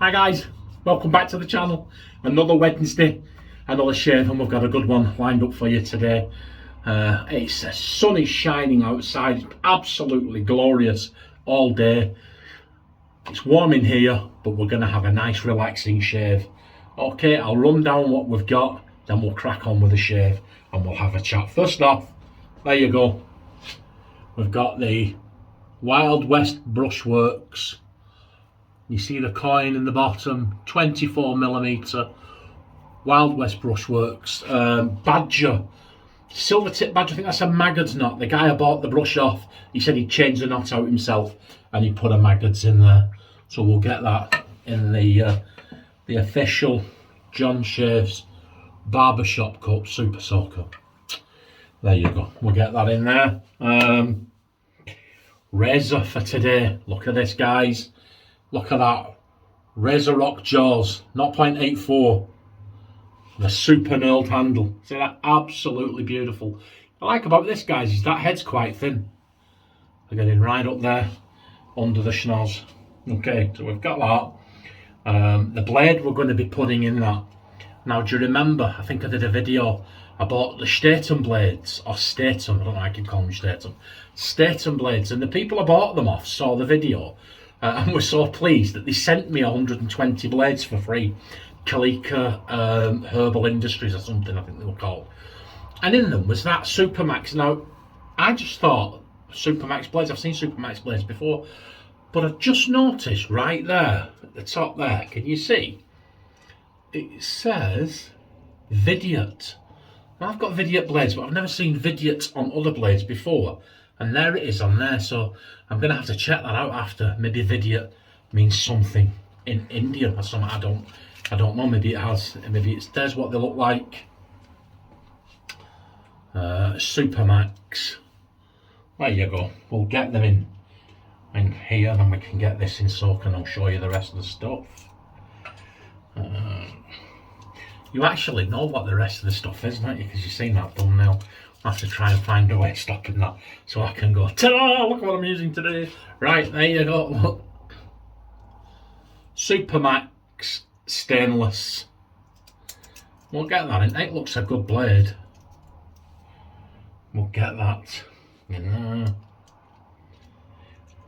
Hi guys, welcome back to the channel. Another Wednesday, another shave, and we've got a good one lined up for you today. It's the sun is shining outside, it's absolutely glorious all day. It's warm in here, but we're going to have a nice relaxing shave. Okay, I'll run down what we've got, then we'll crack on with the shave and we'll have a chat. First off, there you go. We've got the Wild West Brushworks. You see the coin in the bottom, 24mm Wild West Brushworks. Badger, silver tip badger, I think that's a Maggard's knot. The guy I bought the brush off, he said he'd changed the knot out himself and he put a Maggard's in there. So we'll get that in the official John Shaves Barbershop Cup Super Soaker. There you go, we'll get that in there. Razor for today, look at this guys. Look at that, Razorock jaws, 0.84, the super knurled handle. See that? Absolutely beautiful. What I like about this, guys, is that head's quite thin. We're getting right up there under the schnoz. Okay, so we've got that. The blade we're going to be putting in that. Now, do you remember, I think I did a video, I bought the Statum blades, or Statum, I don't know how I can call them Statum. Statum blades, and the people I bought them off saw the video. And we're so pleased that they sent me 120 blades for free. Kalika Herbal Industries or something, I think they were called. And in them was that Supermax. Now, I just thought, Supermax blades, I've seen Supermax blades before, but I've just noticed right there, at the top there, can you see? It says Vidyut. Now, I've got Vidyut blades, but I've never seen Vidyut on other blades before. And there it is on there, so I'm going to have to check that out after. Maybe Vidyut means something in Indian or something, I don't know, maybe it has, maybe it's, there's what they look like. Supermax. There you go, we'll get them in here, then we can get this in soak and I'll show you the rest of the stuff. You actually know what the rest of the stuff is, don't you, because you've seen that thumbnail. I have to try and find a way of stopping that so I can go, ta-da, look what I'm using today. Right, there you go, look. Supermax stainless. We'll get that in. It looks a good blade. We'll get that in there.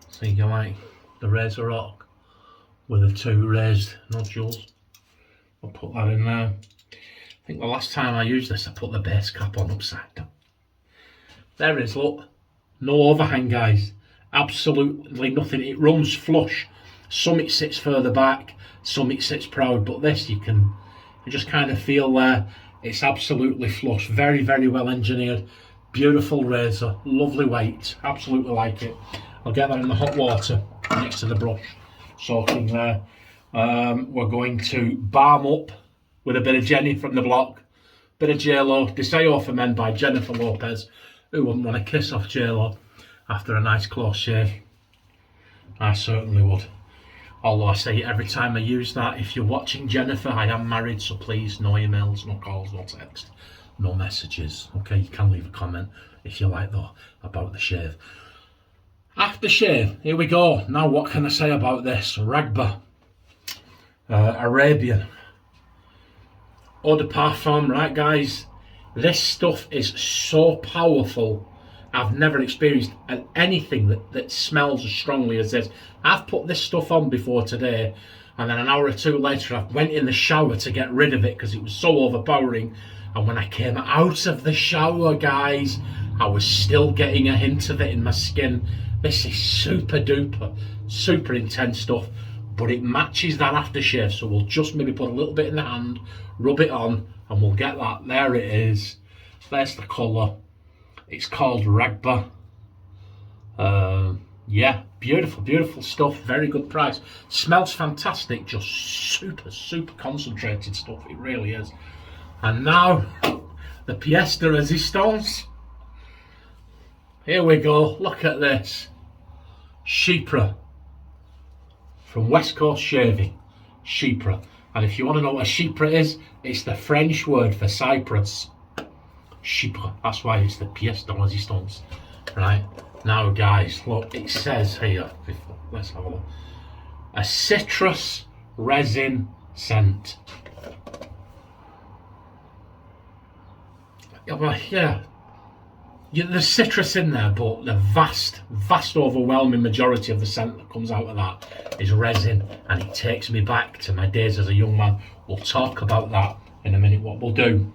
So you like the Razorock with the two raised nodules. I'll put that in there. I think the last time I used this I put the base cap on upside down. There it is, look, no overhang guys, absolutely nothing, it runs flush. Some it sits further back, some it sits proud, but this you just kind of feel there, it's absolutely flush, very, very well engineered, beautiful razor, lovely weight, absolutely like it. I'll get that in the hot water next to the brush, soaking there. We're going to balm up with a bit of Jenny from the block, bit of J-Lo, Deseo for Men by Jennifer Lopez. Who wouldn't want to kiss off J-Lo after a nice close shave? I certainly would. Although I say every time I use that, if you're watching Jennifer, I am married, so please no emails, no calls, no text, no messages. Okay, you can leave a comment if you like though about the shave. After shave, here we go. Now what can I say about this? Raghba Arabian Eau de Parfum, right guys? This stuff is so powerful. I've never experienced anything that smells as strongly as this. I've put this stuff on before today, and then an hour or two later I went in the shower to get rid of it because it was so overpowering. And when I came out of the shower, guys, I was still getting a hint of it in my skin. This is super duper, super intense stuff, but it matches that aftershave. So we'll just maybe put a little bit in the hand, rub it on, and we'll get that. There it is. There's the colour. It's called Raghba. Yeah, beautiful, beautiful stuff. Very good price. Smells fantastic. Just super, super concentrated stuff. It really is. And now, the pièce de résistance. Here we go. Look at this. Chypre. From West Coast Shaving. Chypre. And if you want to know what a chypre is, it's the French word for cypress. Chypre. That's why it's the pièce de résistance. Right. Now, guys, look, it says here. Let's have a look. A citrus resin scent. Yeah, there's citrus in there, but the vast overwhelming majority of the scent that comes out of that is resin, and it takes me back to my days as a young man. We'll talk about that in a minute. What we'll do,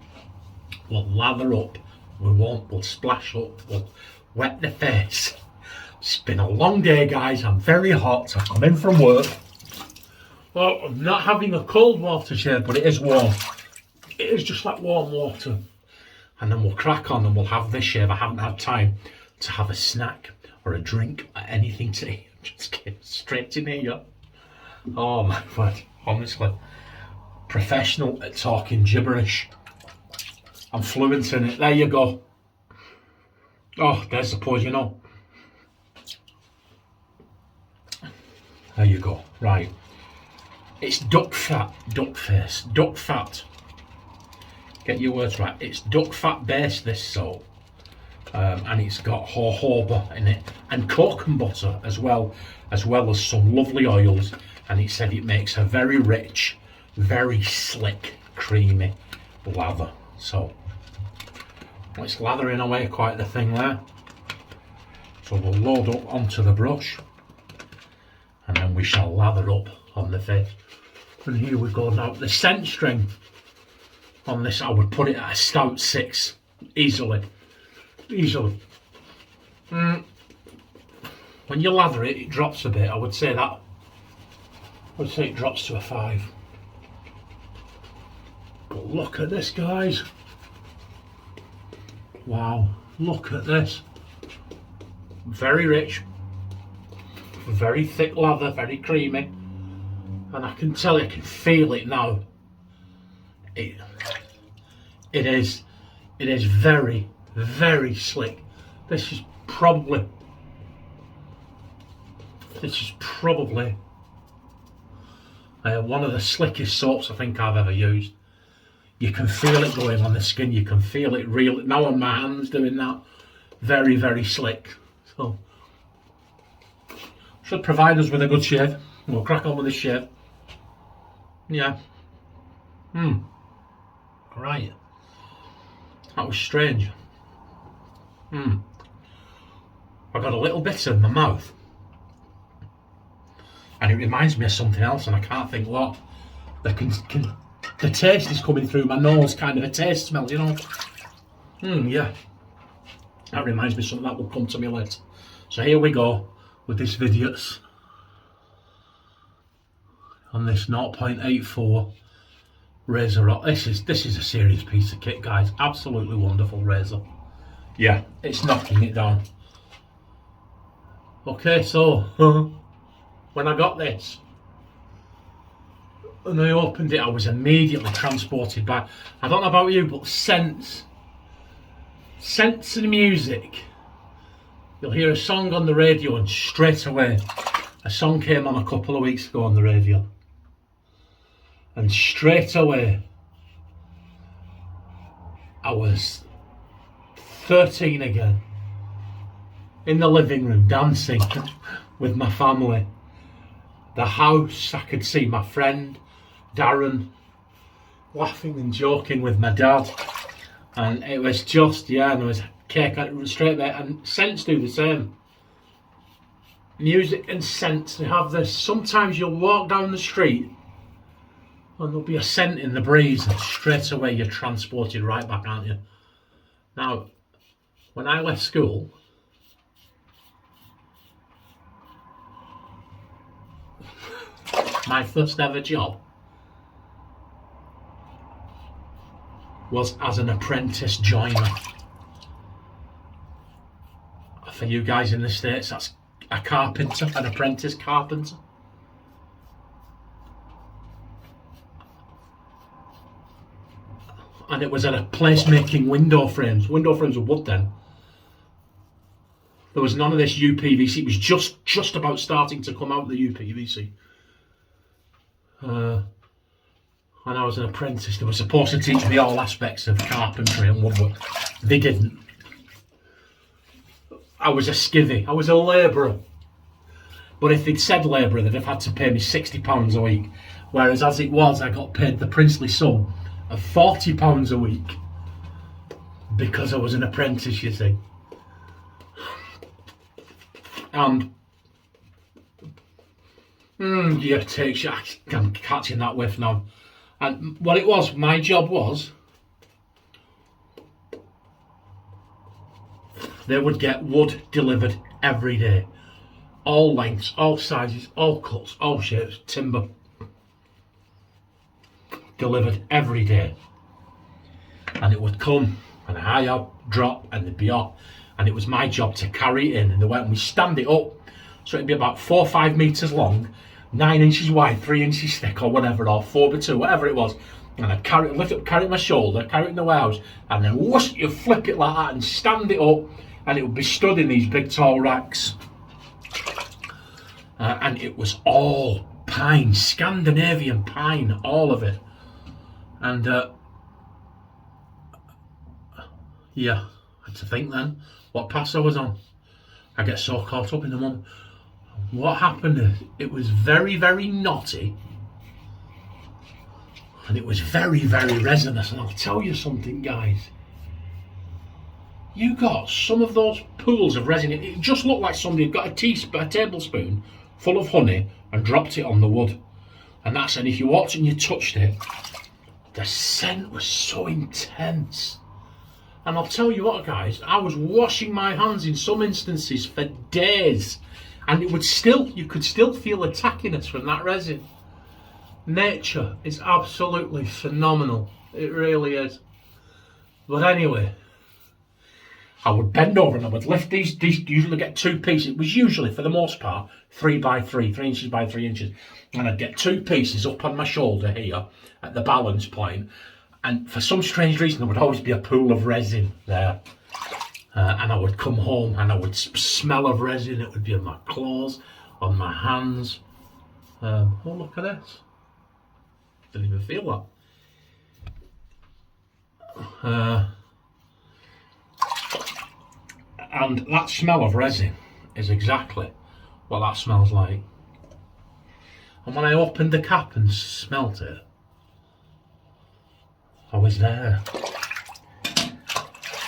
we'll lather up, we'll splash up, we'll wet the face. It's been a long day, guys. I'm very hot. I've come in from work. Well, I'm not having a cold water shave, but it is warm. It is just like warm water. And then we'll crack on and we'll have this shave. I haven't had time to have a snack or a drink or anything to eat. Just get straight in here. Oh my word, honestly. Professional at talking gibberish. I'm fluent in it. There you go. Oh, there's the pause, you know. There you go. Right. It's duck fat, duck face, duck fat. Get your words right. It's duck fat based, this soap. And it's got jojoba in it and coconut butter as well as some lovely oils. And it said it makes a very rich, very slick, creamy lather. So it's lathering away quite the thing there. So we'll load up onto the brush and then we shall lather up on the face. And here we go now. The scent strength on this, I would put it at a stout 6 easily. When you lather it, it drops a bit. I would say it drops to a 5. But look at this, guys. Wow, look at this. Very rich, very thick lather, very creamy, and I can tell you, I can feel it now. It is very, very slick. This is probably one of the slickest soaps I think I've ever used. You can feel it going on the skin. You can feel it real now on my hands doing that. Very, very slick. So should provide us with a good shave. We'll crack on with this shave. Yeah. Right. That was strange. I got a little bit in my mouth. And it reminds me of something else and I can't think what. The taste is coming through my nose, kind of a taste smell, you know. Yeah. That reminds me of something that will come to me later. So here we go with this vidyut on this 0.84 Razorock. This is a serious piece of kit, guys. Absolutely wonderful razor. Yeah, it's knocking it down. Okay, so when I got this and I opened it, I was immediately transported back. I don't know about you, but scents and music. You'll hear a song on the radio and straight away a song came on a couple of weeks ago on the radio, and straight away I was 13 again, in the living room dancing with my family. The house, I could see my friend Darren laughing and joking with my dad, and it was just, yeah, and there was cake straight there. And scents do the same. Music and scents, they have this. Sometimes you'll walk down the street and there'll be a scent in the breeze and straight away you're transported right back, aren't you? Now, when I left school, my first ever job was as an apprentice joiner. For you guys in the States, that's a carpenter, an apprentice carpenter. And it was at a place making window frames. Window frames were wood then. There was none of this UPVC. It was just about starting to come out, the UPVC. And I was an apprentice. They were supposed to teach me all aspects of carpentry and woodwork. They didn't. I was a skivvy. I was a labourer. But if they'd said labourer, they'd have had to pay me £60 a week. Whereas as it was, I got paid the princely sum of £40 a week because I was an apprentice, you see. And I'm catching that whiff now. And what it was, my job was, they would get wood delivered every day. All lengths, all sizes, all cuts, all shapes, timber. Delivered every day. And it would come, and a high up, drop, and they'd be off. And it was my job to carry it in. And we stand it up, so it'd be about 4 or 5 metres long, 9 inches wide, 3 inches thick, or whatever, or 4x2, whatever it was. And I'd carry it, lift it up, carry it on my shoulder, carry it in the warehouse, and then whoosh, you flip it like that and stand it up, and it would be stood in these big tall racks. And it was all pine, Scandinavian pine, all of it. And yeah, I had to think then what pass I was on. I get so caught up in the moment. What happened is, it was very, very knotty, and it was very, very resinous. And I'll tell you something, guys. You got some of those pools of resin. It just looked like somebody had got a tablespoon full of honey and dropped it on the wood. And if you walked and you touched it, the scent was so intense. And I'll tell you what, guys, I was washing my hands in some instances for days, and you could still feel the tackiness from that resin. Nature is absolutely phenomenal. It really is. But anyway, I would bend over and I would lift these usually get 2 pieces. It was usually, for the most part, 3 by 3, 3 inches by 3 inches. And I'd get 2 pieces up on my shoulder here at the balance point. And for some strange reason, there would always be a pool of resin there. And I would come home and I would smell of resin. It would be on my clothes, on my hands. Oh, look at this. Didn't even feel that. And that smell of resin is exactly what that smells like. And when I opened the cap and smelt it, I was there.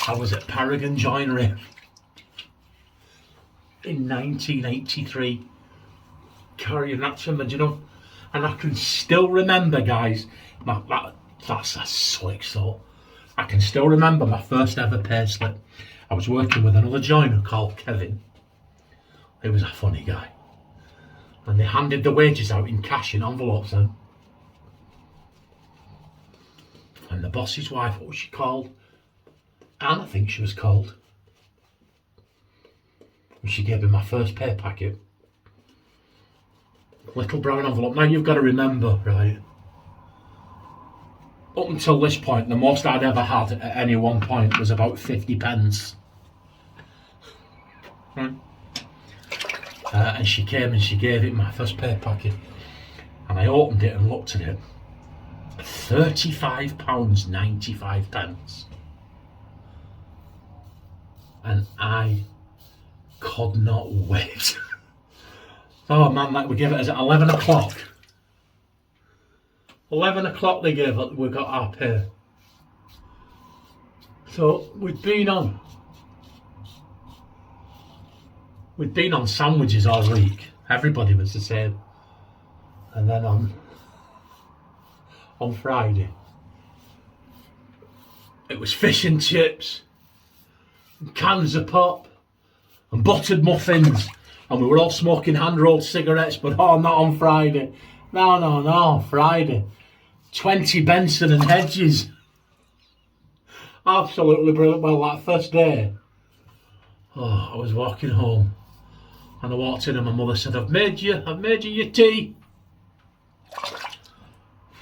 I was at Paragon Joinery in 1983, carrying that timber, you know. And I can still remember, guys, that's a slick thought. I can still remember my first ever pay slip. I was working with another joiner called Kevin. He was a funny guy. And they handed the wages out in cash in envelopes then. And the boss's wife, what was she called? Anne, I think she was called. And she gave me my first pay packet. Little brown envelope. Now you've got to remember, right? Up until this point, the most I'd ever had at any one point was about 50 pence. Right? And she came and she gave it my first pay packet. And I opened it and looked at it. £35.95. And I could not wait. Oh man, we gave it at 11 o'clock. 11 o'clock they gave it, we got our pay. So we'd been on sandwiches all week. Everybody was the same. And then on Friday, it was fish and chips, and cans of pop, and buttered muffins. And we were all smoking hand-rolled cigarettes, but not on Friday. No, Friday. 20 Benson and Hedges. Absolutely brilliant. Well, that first day, I was walking home, and I walked in and my mother said, I've made you your tea.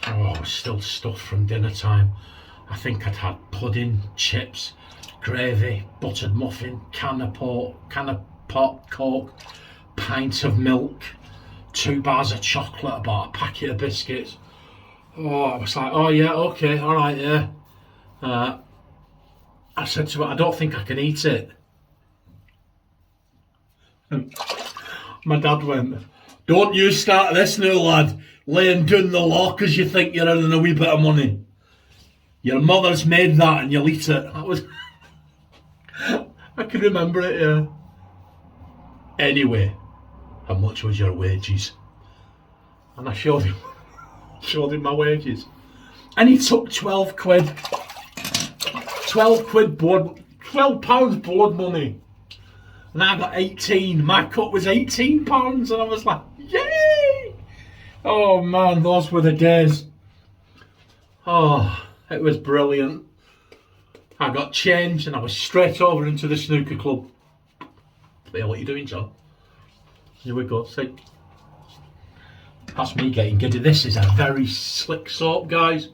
I was still stuffed from dinner time. I think I'd had pudding, chips, gravy, buttered muffin, can of pot, Coke, pint of milk, 2 bars of chocolate, about a packet of biscuits. I was like, oh yeah, okay, all right, yeah. I said to her, I don't think I can eat it. And my dad went, Don't you start this now, lad, laying down the law because you think you're earning a wee bit of money. Your mother's made that and you'll eat it. That was... I can remember it, yeah. Anyway, how much was your wages? And I showed him my wages. And he took 12 quid. 12 quid board, £12 board money. And I got 18. My cut was £18 and I was like, yay! Oh man, those were the days. Oh, it was brilliant. I got changed and I was straight over into the snooker club. Hey, what are you doing, John? Here we go, see? That's me getting giddy. This is a very slick soap, guys.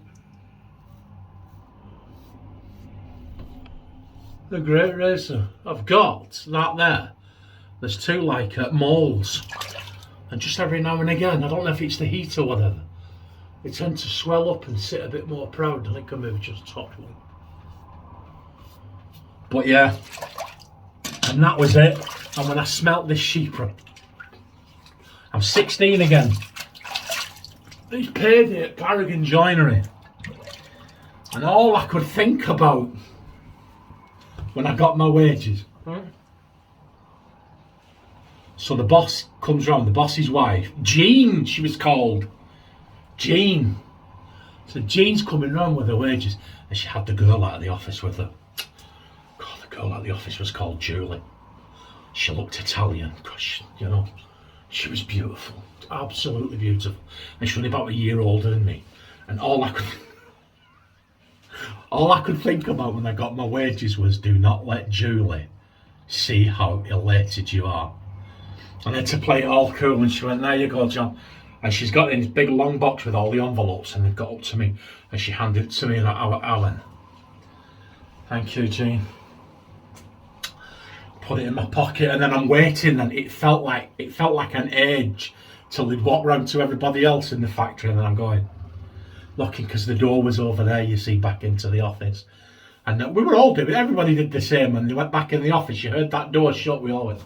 The Great Racer. I've got that there. There's two like moulds. And just every now and again, I don't know if it's the heat or whatever, they tend to swell up and sit a bit more proud. I think I maybe just topped one. But yeah, and that was it. And when I smelt this chypre, I'm 16 again. He's paid it at Paragon Joinery. And all I could think about when I got my wages. So the boss comes round, the boss's wife, Jean, she was called. Jean. So Jean's coming round with her wages, and she had the girl out of the office with her. God, the girl out of the office was called Julie. She looked Italian, gosh, you know, she was beautiful, absolutely beautiful. And she was only about a year older than me. And all I could think about when I got my wages was, do not let Julie see how elated you are. And I had to play it all cool, and she went, there you go, John. And she's got in this big long box with all the envelopes, and they've got up to me, and she handed it to me, and I went, thank you, Jean. Put it in my pocket, and then I'm waiting, and it felt like an age till they'd walk round to everybody else in the factory, and then I'm going, looking, because the door was over there, you see, back into the office. And we were all doing it, everybody did the same, and they went back in the office, you heard that door shut, we all went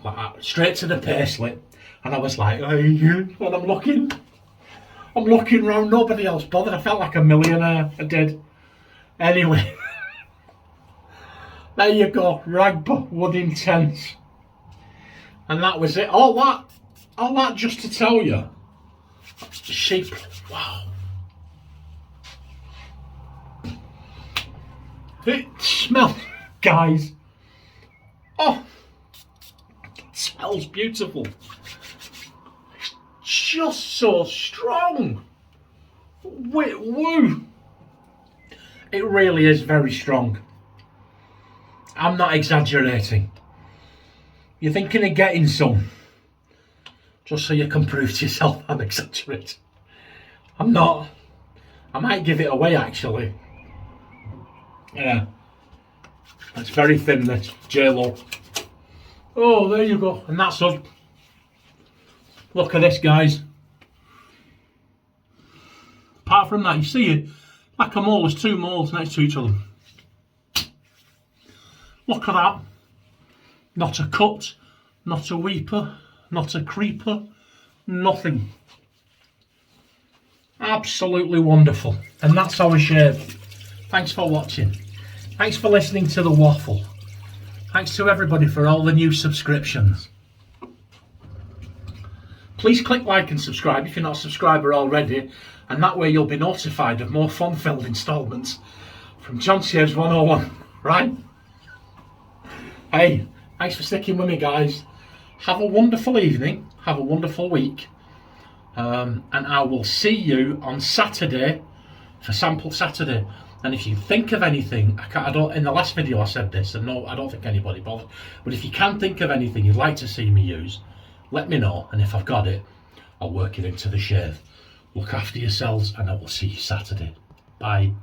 like that, straight to the payslip. And I was like, and I'm looking round, nobody else bothered. I felt like a millionaire, I did. Anyway, there you go, Raghba Wood Intense. And that was it, all that just to tell you, sheep, wow. It smells, guys, oh, it smells beautiful. Just so strong. Woo. It really is very strong. I'm not exaggerating. You're thinking of getting some, just so you can prove to yourself I'm exaggerating. I'm not. I might give it away actually. Yeah. It's very thin, this J-Lo. Oh, there you go. And that's us. Look at this, guys. Apart from that, you see it like a mole, there's two moles next to each other. Look at that. Not a cut, not a weeper, not a creeper, nothing. Absolutely wonderful. And that's our shave. Thanks for watching. Thanks for listening to the waffle. Thanks to everybody for all the new subscriptions. Please click like and subscribe if you're not a subscriber already, and that way you'll be notified of more fun-filled installments from John Shaves 101, right? Hey, thanks for sticking with me, guys. Have a wonderful evening, have a wonderful week, and I will see you on Saturday for Sample Saturday. And if you think of anything, in the last video I said this, and no, I don't think anybody bothered, but if you can think of anything you'd like to see me use, let me know, and if I've got it, I'll work it into the shave. Look after yourselves, and I will see you Saturday. Bye.